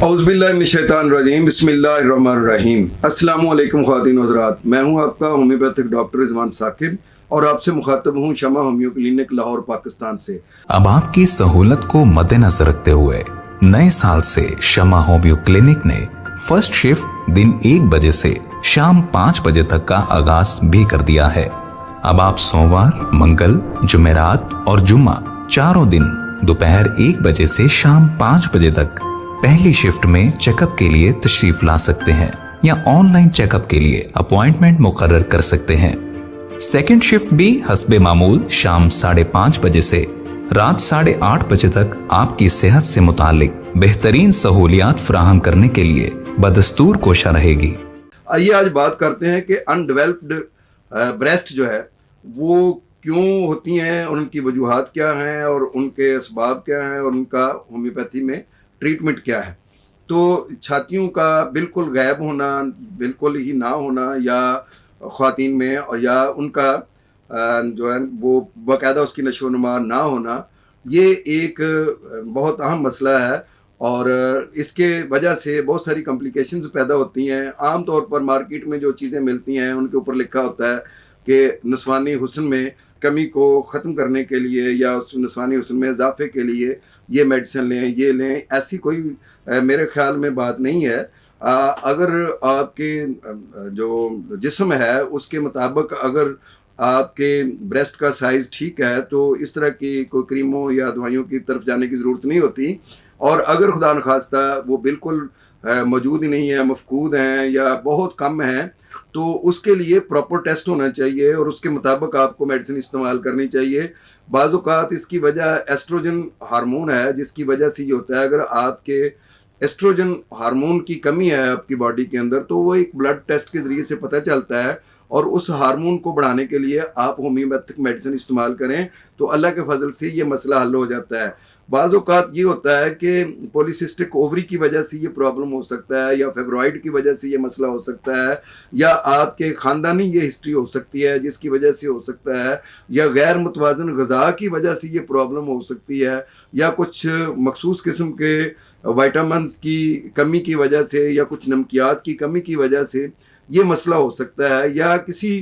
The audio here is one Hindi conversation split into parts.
औज़ुबिल्लाहिमिनश्शैतानिर्रजीम बिस्मिल्लाहिर्रहमानिर्रहीम। अस्सलामु अलैकुम ख़वातीन व हज़रात, मैं हूं आपका होम्योपैथिक डॉक्टर रिजवान साकिब और आपसे मुखातब हूं शमा होम्यो क्लिनिक लाहौर पाकिस्तान से। अब आपकी सहूलत को मद्देनजर रखते हुए नए साल से शमा होम्यो क्लिनिक ने फर्स्ट शिफ्ट दिन 1 बजे से शाम 5 बजे तक का आगाज भी कर दिया है। अब आप सोमवार, मंगल, जुमेरात और जुम्मा चारों दिन दोपहर 1 बजे से शाम 5 बजे तक पहली शिफ्ट में चेकअप के लिए तशरीफ ला सकते हैं या ऑनलाइन चेकअप के लिए अपॉइंटमेंट मुकर्रर कर सकते हैं। सेकंड शिफ्ट भी हस्बे मामूल शाम 5:30 बजे से रात 8:30 बजे तक आपकी सेहत से मुतालिक बेहतरीन सहूलियात फराहम करने के लिए बदस्तूर कोशा रहेगी। आइए आज बात करते हैं कि अनडेवलप्ड ब्रेस्ट जो है वो क्यों होती हैं, उनकी वजूहात क्या हैं और उनके असबाब क्या हैं और उनका होम्योपैथी में ट्रीटमेंट क्या है। तो छातियों का बिल्कुल गायब होना, बिल्कुल ही ना होना या ख़वातीन में और या उनका जो है वो बाकायदा उसकी नशोनुमा ना होना, ये एक बहुत अहम मसला है और इसके वजह से बहुत सारी कॉम्प्लिकेशंस पैदा होती हैं। आम तौर पर मार्केट में जो चीज़ें मिलती हैं उनके ऊपर लिखा होता है कि नस्वानी हुस्न में कमी को ख़त्म करने के लिए या उस नस्वानी हुस्न में इजाफे के लिए ये मेडिसिन लें, ये लें। ऐसी कोई मेरे ख्याल में बात नहीं है। अगर आपके जो जिस्म है उसके मुताबिक अगर आपके ब्रेस्ट का साइज़ ठीक है तो इस तरह की कोई क्रीमों या दवाइयों की तरफ जाने की ज़रूरत नहीं होती। और अगर खुदा न खास्ता वो बिल्कुल मौजूद ही नहीं है, मफकूद हैं या बहुत कम हैं, तो उसके लिए प्रॉपर टेस्ट होना चाहिए और उसके मुताबिक आपको मेडिसिन इस्तेमाल करनी चाहिए। बाज़ औक़ात इसकी वजह एस्ट्रोजन हार्मोन है, जिसकी वजह से ये होता है अगर आपके एस्ट्रोजन हार्मोन की कमी है आपकी बॉडी के अंदर तो वो एक ब्लड टेस्ट के ज़रिए से पता चलता है और उस हार्मोन को बढ़ाने के लिए आप होम्योपैथिक मेडिसिन इस्तेमाल करें तो अल्लाह के फजल से ये मसला हल हो जाता है। बाज़ औक़ात ये होता है कि पॉलीसिस्टिक ओवरी की वजह से ये प्रॉब्लम हो सकता है या फेब्रॉइड की वजह से ये मसला हो सकता है या आपके ख़ानदानी ये हिस्ट्री हो सकती है जिसकी वजह से हो सकता है या गैर मुतवाज़न ग़िज़ा की वजह से ये प्रॉब्लम हो सकती है या कुछ मखसूस किस्म के विटामिन्स की कमी की वजह से या कुछ नमकियात की कमी की वजह से ये मसला हो सकता है या किसी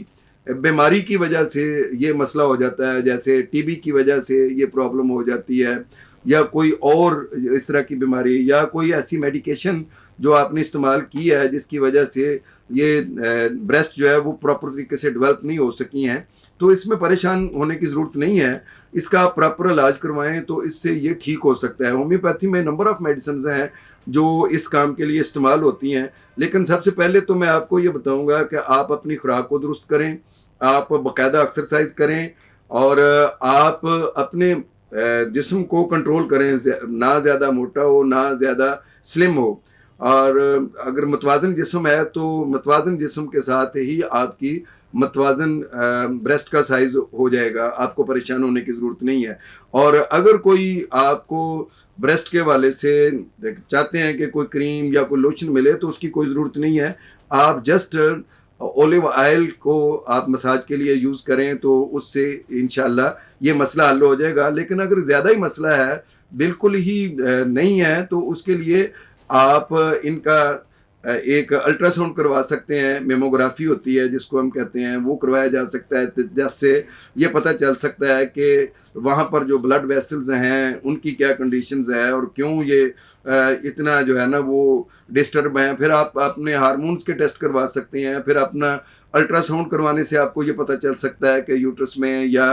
बीमारी की वजह से ये मसला हो जाता है, जैसे टीबी की वजह से ये प्रॉब्लम हो जाती है या कोई और इस तरह की बीमारी या कोई ऐसी मेडिकेशन जो आपने इस्तेमाल की है जिसकी वजह से ये ब्रेस्ट जो है वो प्रॉपर तरीके से डेवलप नहीं हो सकी हैं। तो इसमें परेशान होने की ज़रूरत नहीं है, इसका आप प्रॉपर इलाज करवाएं तो इससे ये ठीक हो सकता है। होम्योपैथी में नंबर ऑफ़ मेडिसिन हैं जो इस काम के लिए इस्तेमाल होती हैं, लेकिन सबसे पहले तो मैं आपको ये बताऊँगा कि आप अपनी खुराक को दुरुस्त करें, आप बाकायदा एक्सरसाइज करें और आप अपने जिस्म को कंट्रोल करें, ना ज़्यादा मोटा हो ना ज़्यादा स्लिम हो। और अगर मुतवाज़न जिस्म है तो मुतवाज़न जिस्म के साथ ही आपकी मुतवाज़न ब्रेस्ट का साइज़ हो जाएगा, आपको परेशान होने की ज़रूरत नहीं है। और अगर कोई आपको ब्रेस्ट के हवाले से चाहते हैं कि कोई क्रीम या कोई लोशन मिले तो उसकी कोई ज़रूरत नहीं है। आप जस्ट ओलिव ऑयल को आप मसाज के लिए यूज़ करें तो उससे इंशाल्लाह ये मसला हल हो जाएगा। लेकिन अगर ज़्यादा ही मसला है, बिल्कुल ही नहीं है, तो उसके लिए आप इनका एक अल्ट्रासाउंड करवा सकते हैं। मेमोग्राफी होती है जिसको हम कहते हैं, वो करवाया जा सकता है जिससे ये पता चल सकता है कि वहाँ पर जो ब्लड वेसल्स हैं उनकी क्या कंडीशंस है और क्यों ये इतना जो है ना वो डिस्टर्ब हैं। फिर आप अपने हार्मोन्स के टेस्ट करवा सकते हैं। फिर अपना अल्ट्रासाउंड करवाने से आपको ये पता चल सकता है कि यूट्रस में या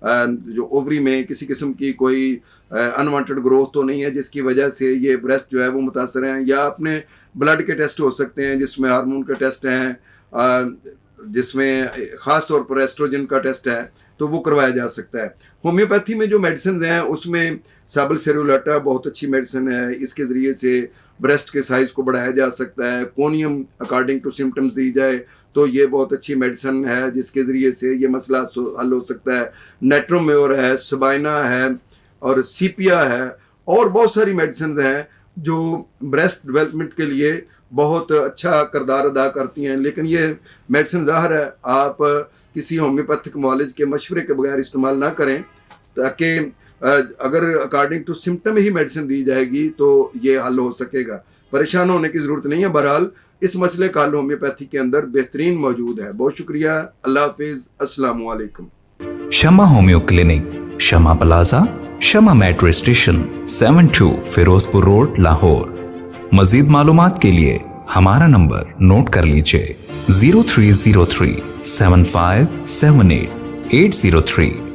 जो ओवरी में किसी किस्म की कोई अनवांटेड ग्रोथ तो नहीं है जिसकी वजह से ये ब्रेस्ट जो है वो मुतासर हैं। या अपने ब्लड के टेस्ट हो सकते हैं जिसमें हार्मोन का टेस्ट हैं, जिसमें ख़ास तौर पर एस्ट्रोजन का टेस्ट है, तो वो करवाया जा सकता है। होम्योपैथी में जो मेडिसिन हैं उसमें साबल सेरुलाटा बहुत अच्छी मेडिसिन है, इसके ज़रिए से ब्रेस्ट के साइज़ को बढ़ाया जा सकता है। कोनियम अकॉर्डिंग टू सिम्टम्स दी जाए तो ये बहुत अच्छी मेडिसिन है जिसके ज़रिए से ये मसला हल हो सकता है। नेट्रोम्योर है, सुबाइना है और सीपिया है और बहुत सारी मेडिसिन हैं जो ब्रेस्ट डेवलपमेंट के लिए बहुत अच्छा किरदार अदा करती हैं। लेकिन ये मेडिसिन ज़ाहिर है आप किसी होम्योपैथिक मॉलेज के मशवरे के बगैर इस्तेमाल ना करें ताकि अगर अकॉर्डिंग टू सिम्टम ही मेडिसिन दी जाएगी तो ये हल हो सकेगा, परेशान होने की ज़रूरत नहीं है। बहरहाल इस मसले का हल होम्योपैथी के अंदर बेहतरीन मौजूद है। बहुत शुक्रिया, अल्लाह हाफिज़, अस्सलामु अलैकुम। Shama homeo clinic, Shama plaza, Shama metro station, 72 Ferozepur road, Lahore. मजीद मालूमात के लिए हमारा नंबर नोट कर लीजिए 0303 7578 803